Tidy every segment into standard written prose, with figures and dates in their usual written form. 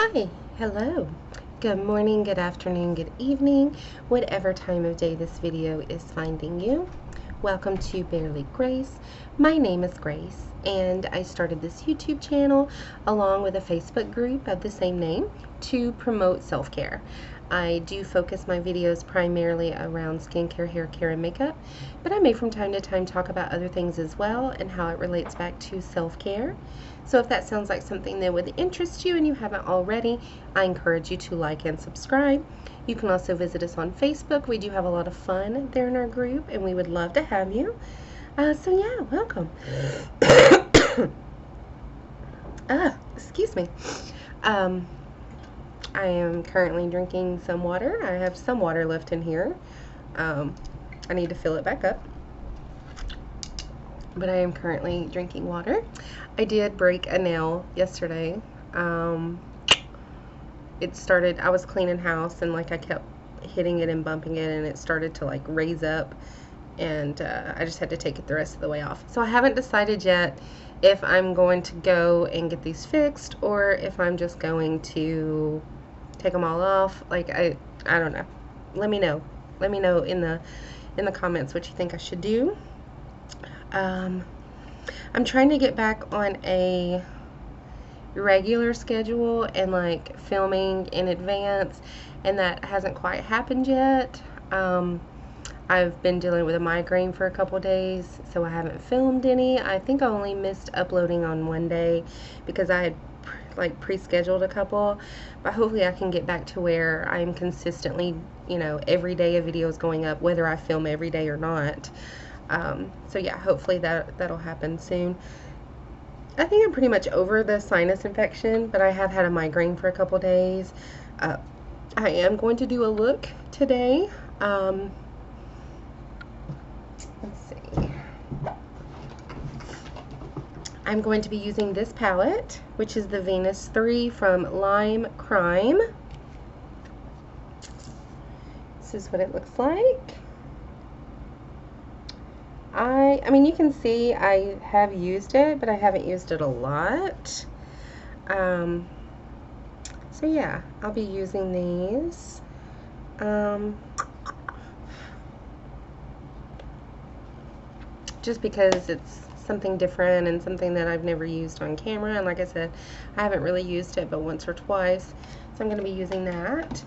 Hi, hello, good morning, good afternoon, good evening, whatever time of day this video is finding you. Welcome to Barely Grace. My name is Grace, and I started this YouTube channel along with a Facebook group of the same name to promote self-care. I do focus my videos primarily around skincare, hair care, and makeup, but I may from time to time talk about other things as well and how it relates back to self-care. So if that sounds like something that would interest you and you haven't already, I encourage you to like and subscribe. You can also visit us on Facebook. We do have a lot of fun there in our group, and we would love to have you. So yeah, welcome. Excuse me. I am currently drinking some water. I have some water left in here. I need to fill it back up. But I am currently drinking water. I did break a nail yesterday. It started, I was cleaning house and like I kept hitting it and bumping it, and it started to like raise up, and I just had to take it the rest of the way off. So I haven't decided yet if I'm going to go and get these fixed or if I'm just going to take them all off. Like I don't know. Let me know in the comments what you think I should do. I'm trying to get back on a regular schedule and like filming in advance, and that hasn't quite happened yet. I've been dealing with a migraine for a couple days, so I haven't filmed any. I think I only missed uploading on one day because I had like pre-scheduled a couple, but hopefully I can get back to where I'm consistently, every day a video is going up, whether I film every day or not. So yeah, hopefully that'll happen soon. I think I'm pretty much over the sinus infection, but I have had a migraine for a couple days. I am going to do a look today. Let's see. I'm going to be using this palette, which is the Venus 3 from Lime Crime. This is what it looks like. I mean, you can see I have used it, but I haven't used it a lot. So yeah, I'll be using these. Just because it's something different and something that I've never used on camera, and like I said, I haven't really used it but once or twice, so I'm going to be using that.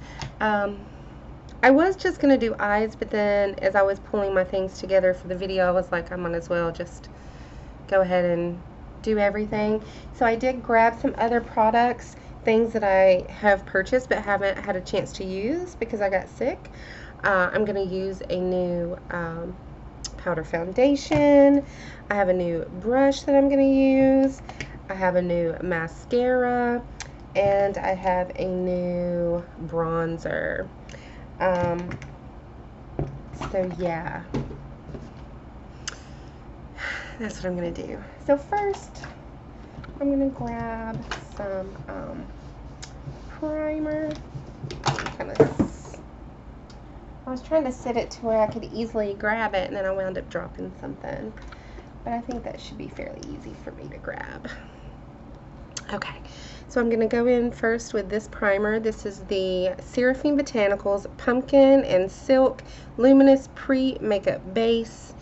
I was just going to do eyes, but then as I was pulling my things together for the video, I was like, I might as well just go ahead and do everything. So I did grab some other products, things that I have purchased but haven't had a chance to use because I got sick. I'm going to use a new powder foundation. I have a new brush that I'm going to use. I have a new mascara, and I have a new bronzer. So yeah, that's what I'm going to do. So first, I'm going to grab some primer. I was trying to set it to where I could easily grab it, and then I wound up dropping something. But I think that should be fairly easy for me to grab. Okay, so I'm going to go in first with this primer. This is the Seraphine Botanicals Pumpkin and Silk Luminous Pre-Makeup Base.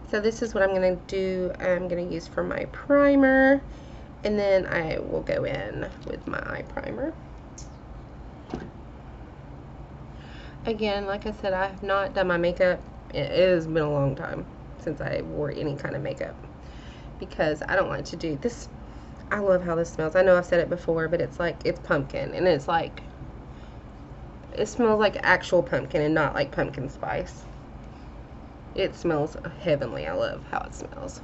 So this is what I'm going to do. I'm going to use for my primer, and then I will go in with my eye primer. Again, like I said, I have not done my makeup. It has been a long time since I wore any kind of makeup because I don't like to do this. I love how this smells. I know I've said it before, but it's like, it's pumpkin, and it's like, it smells like actual pumpkin and not like pumpkin spice. It smells heavenly. I love how it smells.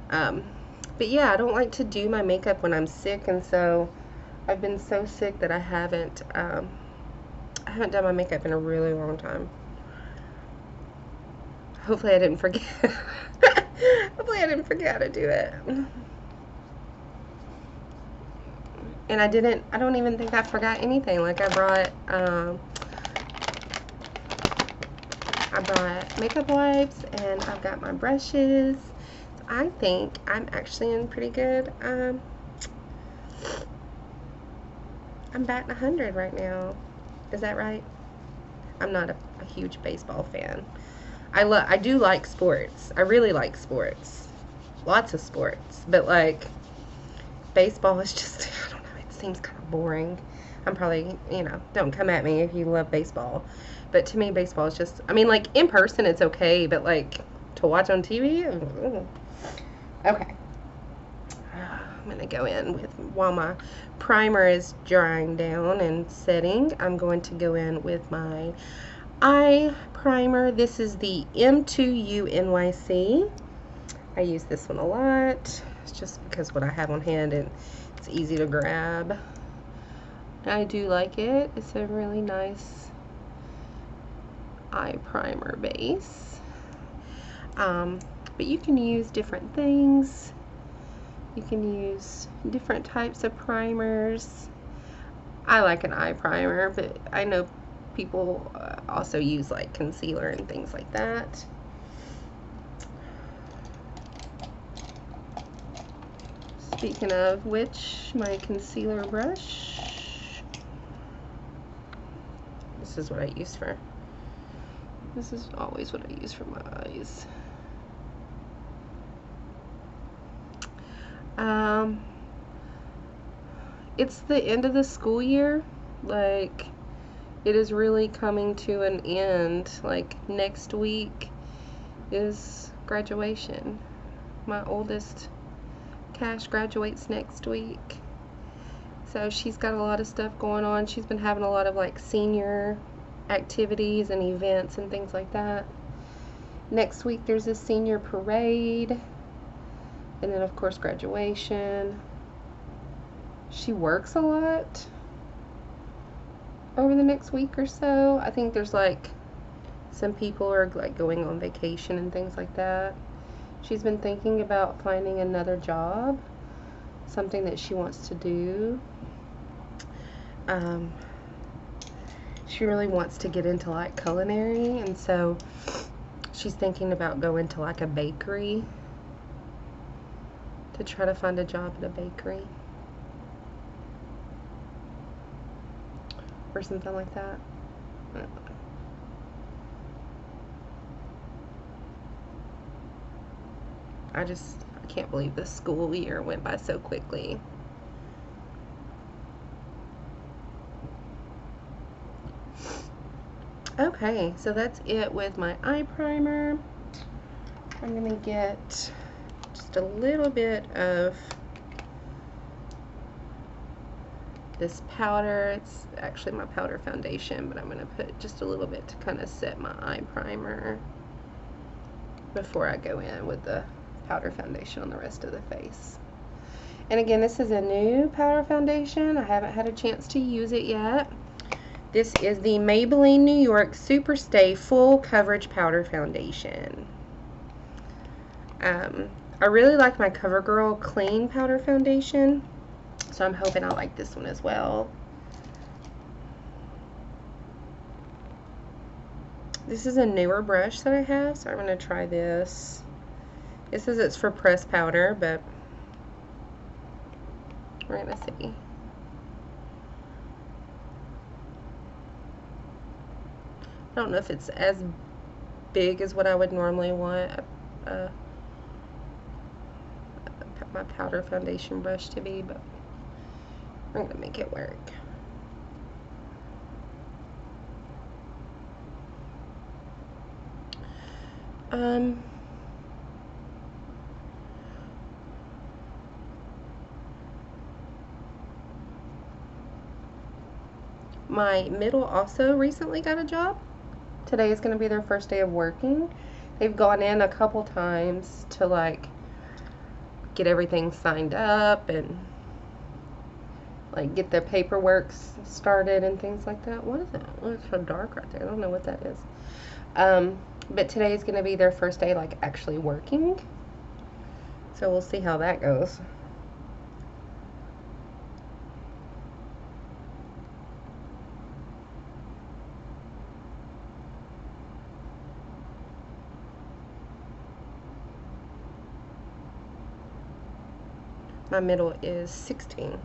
But yeah, I don't like to do my makeup when I'm sick, and so I've been so sick that I haven't done my makeup in a really long time. Hopefully I didn't forget. Hopefully I didn't forget how to do it. And I don't even think I forgot anything. Like I brought makeup wipes, and I've got my brushes. So I think I'm actually in pretty good I'm batting 100 right now. Is that right? I'm not a huge baseball fan. I do like sports. I really like sports. Lots of sports. But like baseball is just, I don't know, it seems kind of boring. I'm probably, don't come at me if you love baseball. But to me, baseball is just, I mean, like, in person it's okay, but, like, to watch on TV? Okay. I'm going to go in with, while my primer is drying down and setting, I'm going to go in with my eye primer. This is the M2U NYC. I use this one a lot. It's just because what I have on hand and it's easy to grab. I do like it. It's a really nice eye primer base. But you can use different things. You can use different types of primers. I like an eye primer, but I know people also use like concealer and things like that. Speaking of which, my concealer brush. This is what I use for. This is always what I use for my eyes. It's the end of the school year. Like, it is really coming to an end. Like, next week is graduation. My oldest, Cash, graduates next week. So she's got a lot of stuff going on. She's been having a lot of like senior activities and events and things like that. Next week there's a senior parade. And then of course graduation. She works a lot over the next week or so. I think there's like some people are like going on vacation and things like that. She's been thinking about finding another job, something that she wants to do. She really wants to get into like culinary, and so she's thinking about going to like a bakery, to try to find a job at a bakery or something like that. I can't believe this school year went by so quickly. Okay, so that's it with my eye primer. I'm gonna get just a little bit of this powder. It's actually my powder foundation, but I'm gonna put just a little bit to kind of set my eye primer before I go in with the powder foundation on the rest of the face. And again, this is a new powder foundation. I haven't had a chance to use it yet. This is the Maybelline New York Super Stay Full Coverage Powder Foundation. I really like my CoverGirl Clean Powder Foundation, so I'm hoping I like this one as well. This is a newer brush that I have, so I'm going to try this. It says it's for pressed powder, but we're going to see. I don't know if it's as big as what I would normally want my powder foundation brush to be, but I'm going to make it work. My middle also recently got a job. Today is going to be their first day of working. They've gone in a couple times to like get everything signed up and like get the paperwork started and things like that. What is it? Oh, it's so dark right there. I don't know what that is. But today is going to be their first day like actually working. So we'll see how that goes. My middle is 16.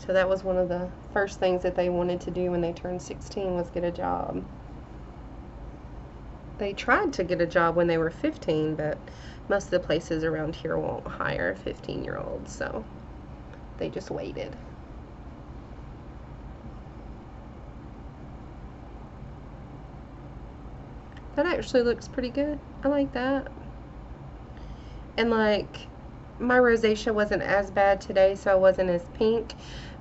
So that was one of the first things that they wanted to do when they turned 16 was get a job. They tried to get a job when they were 15, but most of the places around here won't hire 15-year-olds, so they just waited. That actually looks pretty good. I like that. And like, my rosacea wasn't as bad today, so I wasn't as pink,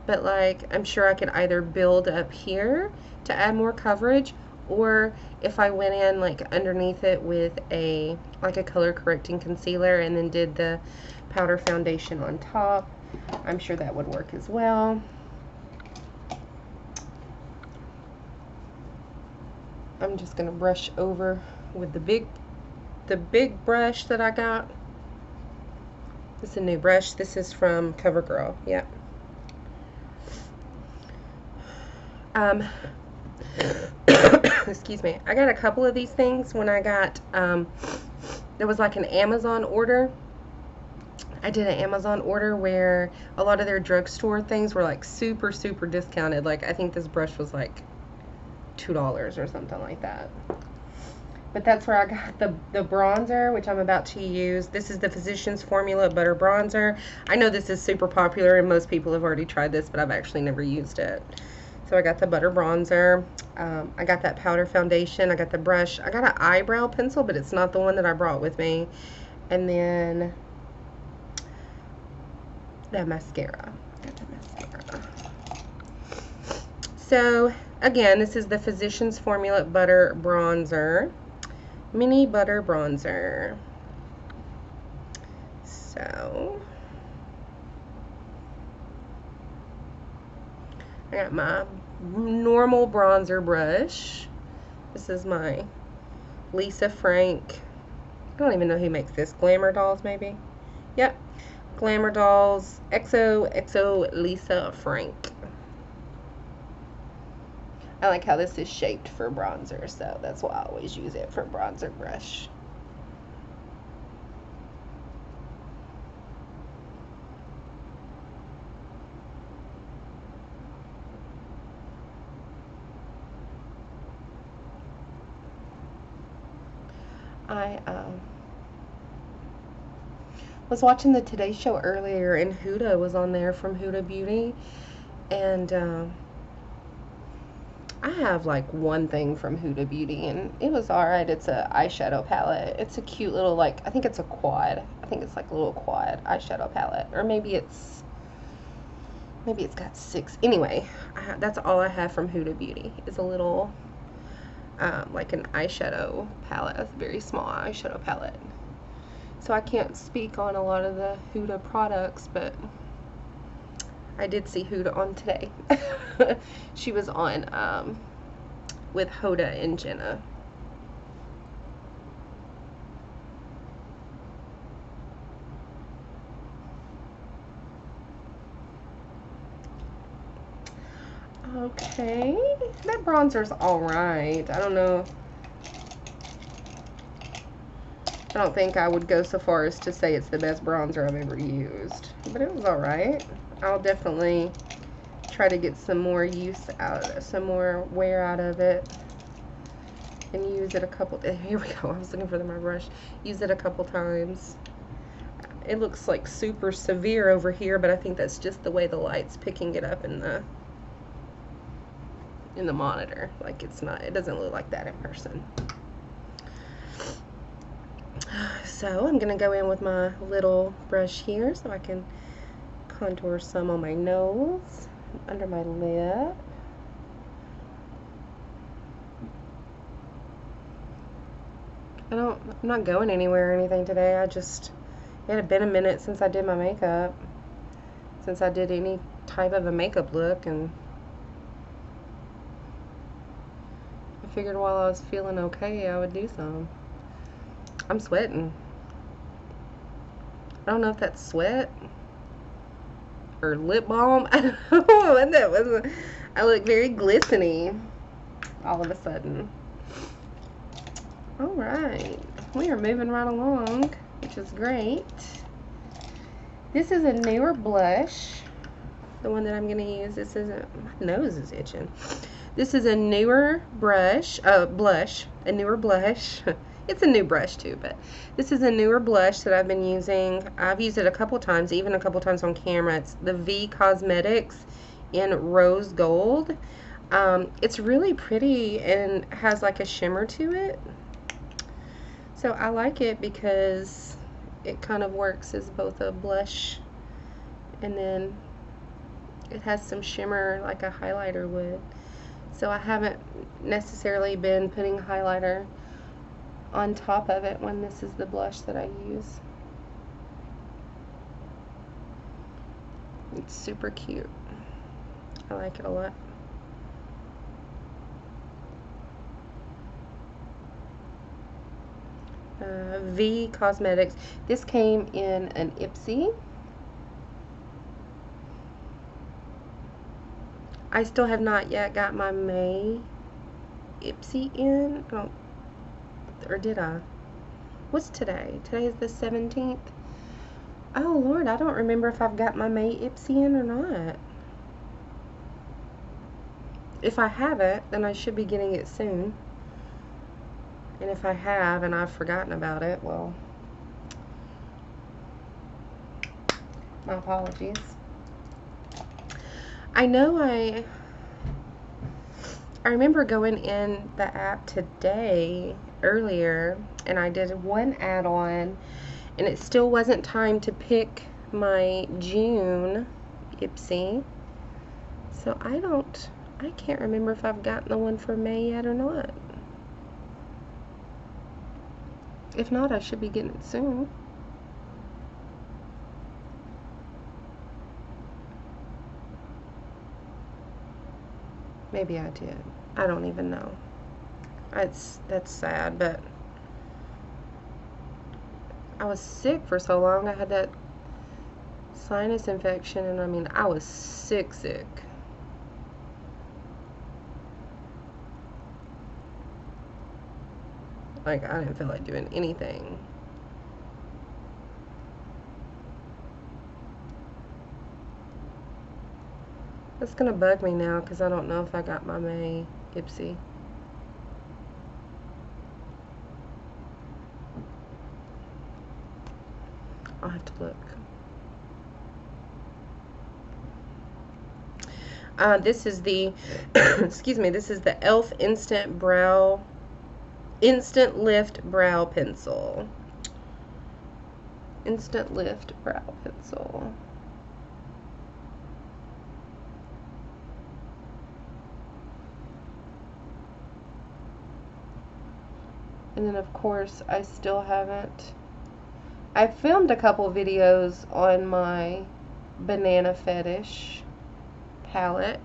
but like, I'm sure I could either build up here to add more coverage, or if I went in like underneath it with a color correcting concealer and then did the powder foundation on top, I'm sure that would work as well. I'm just gonna brush over with the big brush that I got. This is a new brush. This is from CoverGirl. Yep. Excuse me. I got a couple of these things when I got, there was like an Amazon order. I did an Amazon order where a lot of their drugstore things were like super, super discounted. Like, I think this brush was like $2 or something like that. But that's where I got the bronzer, which I'm about to use. This is the Physicians Formula Butter Bronzer. I know this is super popular and most people have already tried this, but I've actually never used it. So I got the butter bronzer. I got that powder foundation. I got the brush. I got an eyebrow pencil, but it's not the one that I brought with me. And then the mascara. I got the mascara. So again, this is the Physicians Formula Butter Bronzer. Mini Butter Bronzer. So I got my normal bronzer brush. This is my Lisa Frank. I don't even know who makes this. Glamour Dolls, maybe? Yep. Glamour Dolls XOXO Lisa Frank. I like how this is shaped for bronzer, so that's why I always use it for bronzer brush. I was watching the Today Show earlier, and Huda was on there from Huda Beauty, and I have like one thing from Huda Beauty, and it was alright. It's a eyeshadow palette. It's a cute little, like, I think it's a quad. I think it's like a little quad eyeshadow palette, or maybe it's got 6. Anyway, that's all I have from Huda Beauty is a little like an eyeshadow palette, a very small eyeshadow palette. So I can't speak on a lot of the Huda products, but I did see Huda on today. She was on with Hoda and Jenna. Okay, that bronzer's alright. I don't know. I don't think I would go so far as to say it's the best bronzer I've ever used, but it was alright. I'll definitely try to get some more use out of it, some more wear out of it, and use it a couple. Here we go. I was looking for my brush. Use it a couple times. It looks like super severe over here, but I think that's just the way the light's picking it up in the monitor. Like, it's not. It doesn't look like that in person. So I'm gonna go in with my little brush here so I can contour some on my nose, under my lip. I'm not going anywhere or anything today. It had been a minute since I did my makeup, since I did any type of a makeup look, and I figured while I was feeling okay, I would do some. I'm sweating. I don't know if that's sweat or lip balm. I don't know what that was. I look very glistening all of a sudden. Alright, we are moving right along, which is great. This is a newer blush. the one that I'm going to use. This is my nose is itching. This is a newer blush, a newer blush. It's a new brush too, but this is a newer blush that I've been using. I've used it a couple times, even a couple times on camera. It's the V Cosmetics in Rose Gold. It's really pretty and has like a shimmer to it. So I like it because it kind of works as both a blush and then it has some shimmer like a highlighter would. So I haven't necessarily been putting highlighter on top of it when this is the blush that I use. It's super cute. I like it a lot. V Cosmetics. This came in an Ipsy. I still have not yet got my May Ipsy in. Or did I? What's today? Today is the 17th. Oh Lord, I don't remember if I've got my May Ipsy in or not. If I haven't, then I should be getting it soon. And if I have and I've forgotten about it, well, my apologies. I know I remember going in the app today, earlier, and I did one add-on, and it still wasn't time to pick my June Ipsy. So I can't remember if I've gotten the one for May yet or not. If not, I should be getting it soon. Maybe I did. I don't even know. That's sad, but I was sick for so long. I had that sinus infection, and I mean, I was sick. Like, I didn't feel like doing anything. It's gonna bug me now because I don't know if I got my May Ipsy. I'll have to look. This is the, excuse me, this is the e.l.f. Instant Lift Brow Pencil. Instant Lift Brow Pencil. And then of course I still haven't. I filmed a couple videos on my Banana Fetish palette,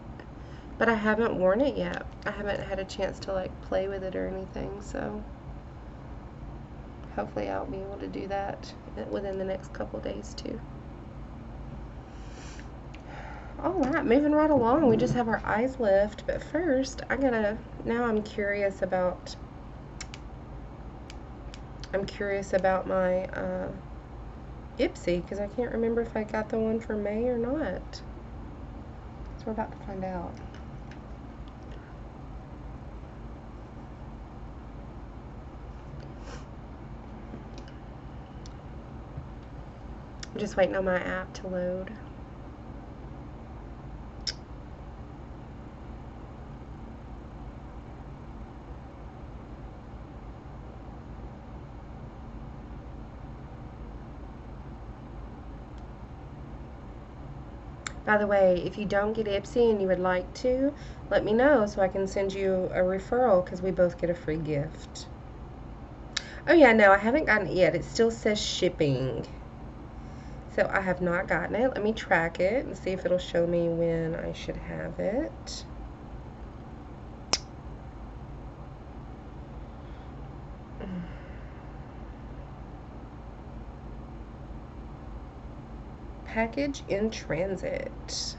but I haven't worn it yet. I haven't had a chance to like play with it or anything, so hopefully I'll be able to do that within the next couple days too. Alright, moving right along. We just have our eyes left, but first now I'm curious about my Ipsy, because I can't remember if I got the one for May or not. So we're about to find out. I'm just waiting on my app to load. By the way, if you don't get Ipsy and you would like to, let me know so I can send you a referral, because we both get a free gift. Oh yeah, no, I haven't gotten it yet. It still says shipping. So I have not gotten it. Let me track it and see if it'll show me when I should have it. Package in transit.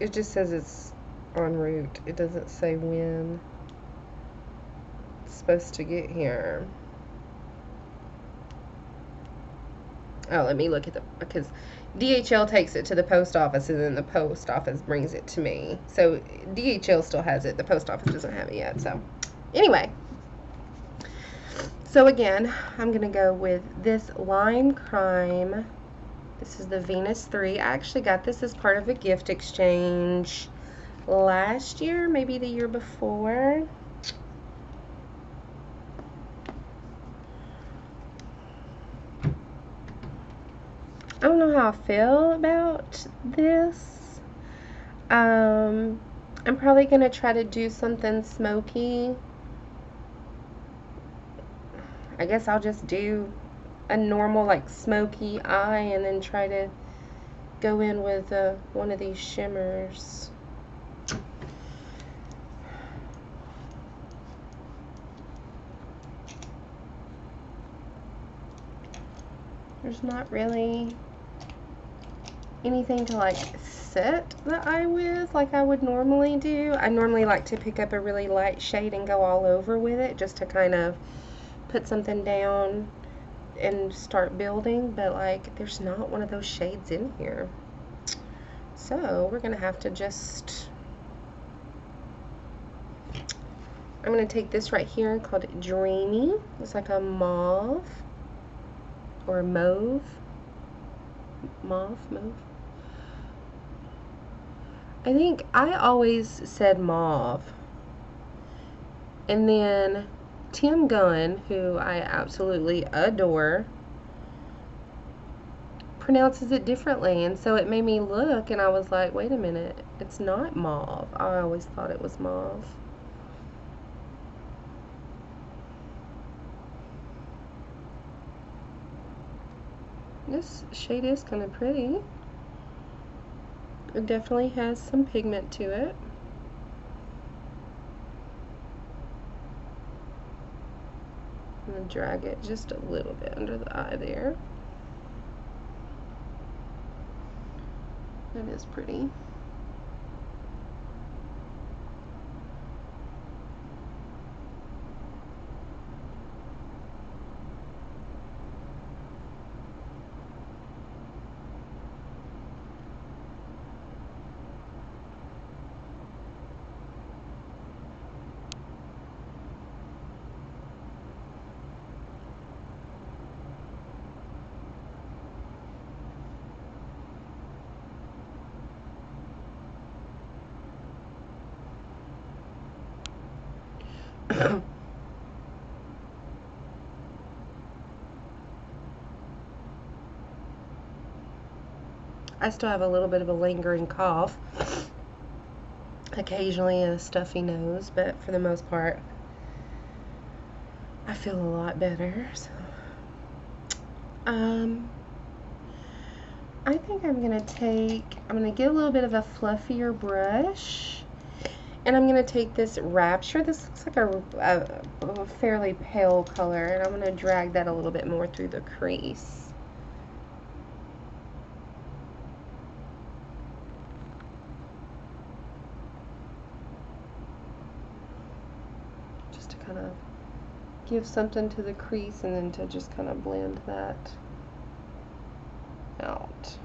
It just says it's en route. It doesn't say when. It's supposed to get here? Oh, let me look at the, because DHL takes it to the post office and then the post office brings it to me. So DHL still has it. The post office doesn't have it yet. So anyway. So again, I'm going to go with this Lime Crime. This is the Venus 3. I actually got this as part of a gift exchange last year, maybe the year before. I don't know how I feel about this. I'm probably going to try to do something smoky. I guess I'll just do a normal like smoky eye and then try to go in with one of these shimmers. There's not really anything to like set the eye with like I would normally do. I normally like to pick up a really light shade and go all over with it just to kind of put something down and start building, but like there's not one of those shades in here. So we're gonna have to just, I'm gonna take this right here called Dreamy. It's like a mauve or mauve. Mauve. I think I always said mauve. And then Tim Gunn, who I absolutely adore, pronounces it differently, and so it made me look, and I was like, wait a minute, it's not mauve. I always thought it was mauve. This shade is kind of pretty. It definitely has some pigment to it. I'm going to drag it just a little bit under the eye there. That is pretty. I still have a little bit of a lingering cough, occasionally a stuffy nose, but for the most part I feel a lot better. So I think I'm gonna get a little bit of a fluffier brush, and I'm gonna take this Rapture. This looks like a fairly pale color, and I'm gonna drag that a little bit more through the crease. Just to kind of give something to the crease, and then to just kind of blend that out.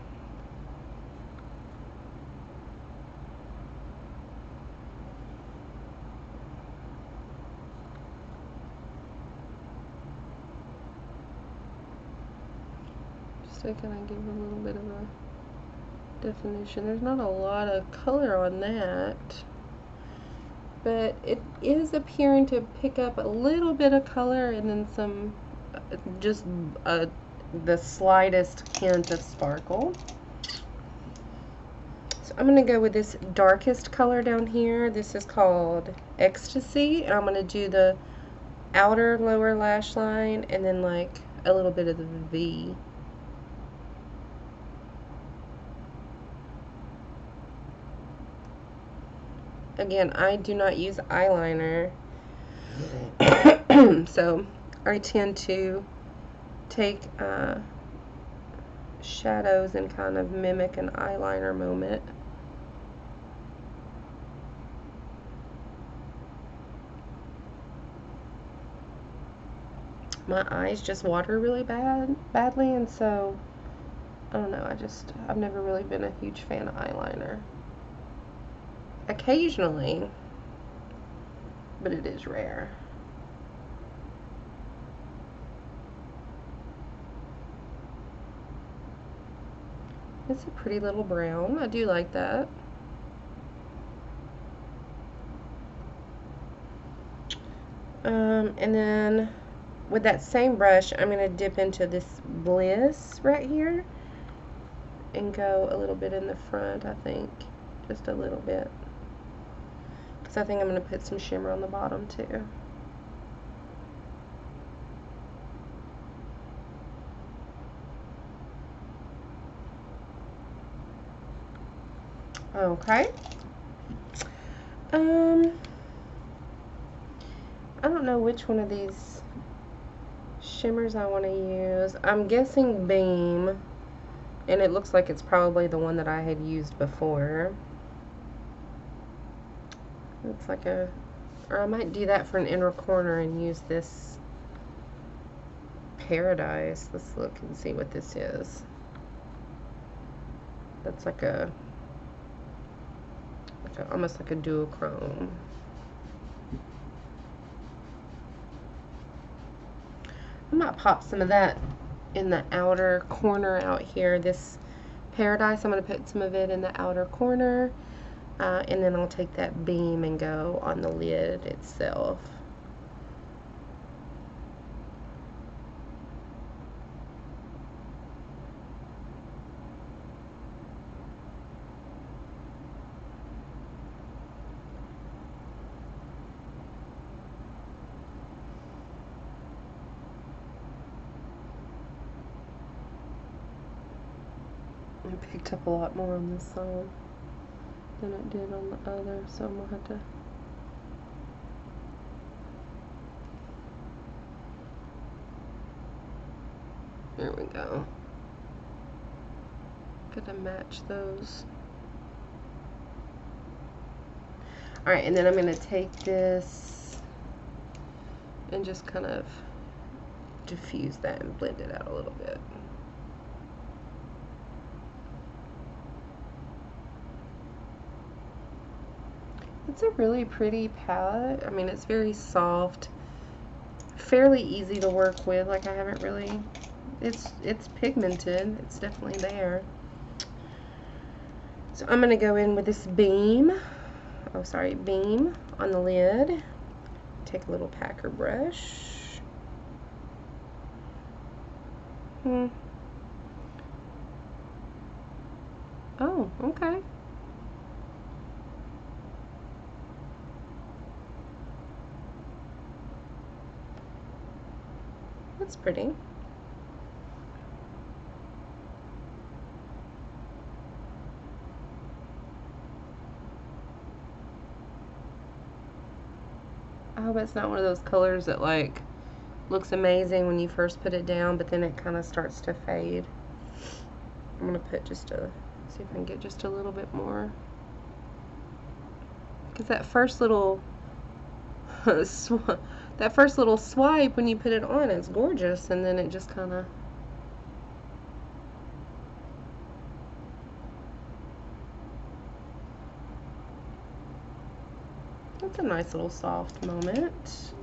Just to kind of give a little bit of a definition. There's not a lot of color on that, but it is appearing to pick up a little bit of color, and then some, just the slightest hint of sparkle. So I'm going to go with this darkest color down here. This is called Ecstasy, and I'm going to do the outer lower lash line and then like a little bit of the V. Again, I do not use eyeliner, so I tend to take shadows and kind of mimic an eyeliner moment. my eyes just water really badly, and so I don't know, I've never really been a huge fan of eyeliner. Occasionally, but it is rare. It's a pretty little brown. I do like that. And then with that same brush, I'm going to dip into this Bliss right here and go a little bit in the front, I think. Just a little bit. Because I think I'm going to put some shimmer on the bottom too. Okay. I don't know which one of these shimmers I want to use. I'm guessing Beam, and it looks like it's probably the one that I had used before. It's like or I might do that for an inner corner and use this Paradise. Let's look and see what this is. That's like almost like a duochrome. I might pop some of that in the outer corner out here. This Paradise, I'm going to put some of it in the outer corner, and then I'll take that Beam and go on the lid itself. I picked up a lot more on this side than it did on the other, so I'm going to have to there we go. Gotta match those. Alright, and then I'm going to take this and just kind of diffuse that and blend it out a little bit. It's a really pretty palette. I mean, it's very soft, fairly easy to work with. Like, I haven't really, it's pigmented. It's definitely there. So I'm going to go in with this Beam on the lid. Take a little packer brush. Oh, okay. That's pretty. I hope it's not one of those colors that like looks amazing when you first put it down, but then it kind of starts to fade. I'm gonna put see if I can get just a little bit more, because that first little swipe when you put it on, it's gorgeous, and then it just kind of it's a nice little soft moment.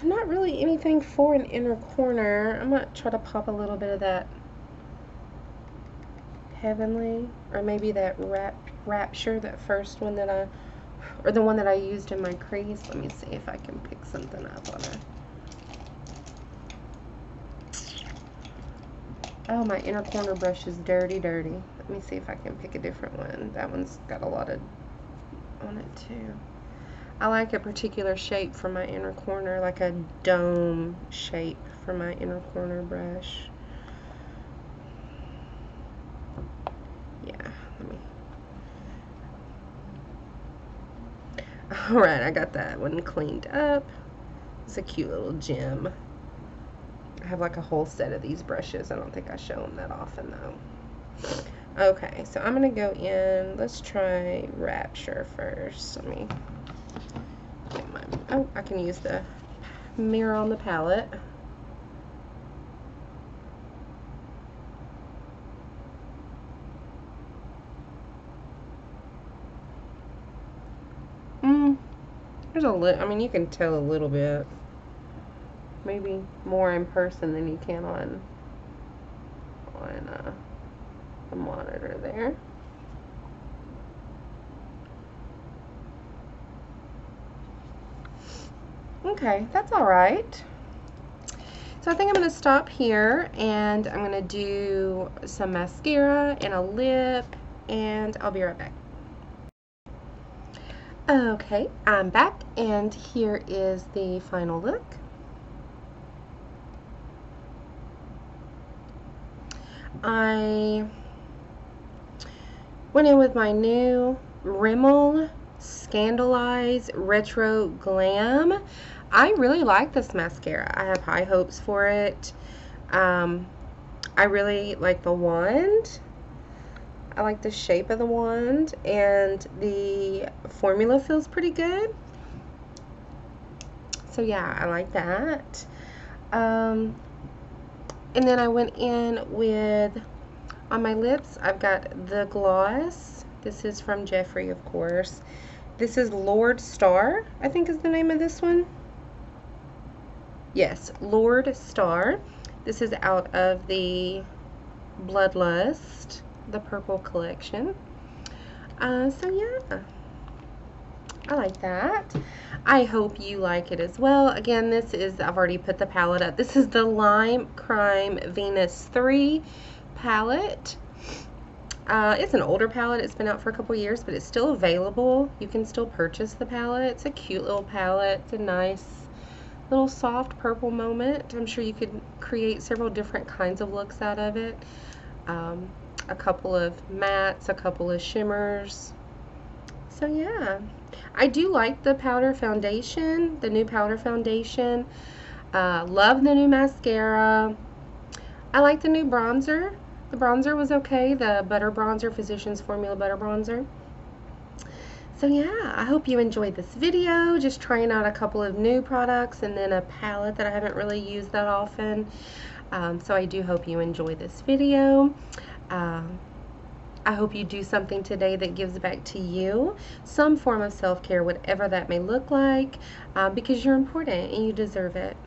Not really anything for an inner corner. I might try to pop a little bit of that Heavenly, or maybe that Rapture, that first one that or the one that I used in my crease. Let me see if I can pick something up on it. Oh, my inner corner brush is dirty. Let me see if I can pick a different one. That one's got a lot of on it too. I like a particular shape for my inner corner, like a dome shape for my inner corner brush. Yeah, let me. Alright, I got that one cleaned up. It's a cute little gem. I have like a whole set of these brushes. I don't think I show them that often though. Okay, so I'm going to go in. Let's try Rapture first. Let me get my... Oh, I can use the mirror on the palette. There's a little, I mean, you can tell a little bit. Maybe more in person than you can on the monitor there. Okay, that's all right. So I think I'm going to stop here, and I'm going to do some mascara and a lip, and I'll be right back. Okay, I'm back, and here is the final look. I went in with my new Rimmel Scandalize Retro Glam. I really like this mascara. I have high hopes for it. I really like the wand. I like the shape of the wand, and the formula feels pretty good. So yeah, I like that. And then I went in with, on my lips, I've got the gloss. This is from Jeffree, of course. This is Lord Star, I think is the name of this one. Yes, Lord Star. This is out of the Bloodlust, the purple collection. So yeah, I like that. I hope you like it as well. Again, this is, I've already put the palette up. This is the Lime Crime Venus 3 palette. It's an older palette. It's been out for a couple years, but it's still available. You can still purchase the palette. It's a cute little palette. It's a nice little soft purple moment. I'm sure you could create several different kinds of looks out of it. A couple of mattes, a couple of shimmers. So yeah, I do like the powder foundation, the new powder foundation. Love the new mascara. I like the new bronzer. The bronzer was okay, the butter bronzer, Physicians Formula butter bronzer. So yeah, I hope you enjoyed this video, just trying out a couple of new products and then a palette that I haven't really used that often. So I do hope you enjoy this video. I hope you do something today that gives back to you some form of self-care, whatever that may look like, because you're important and you deserve it.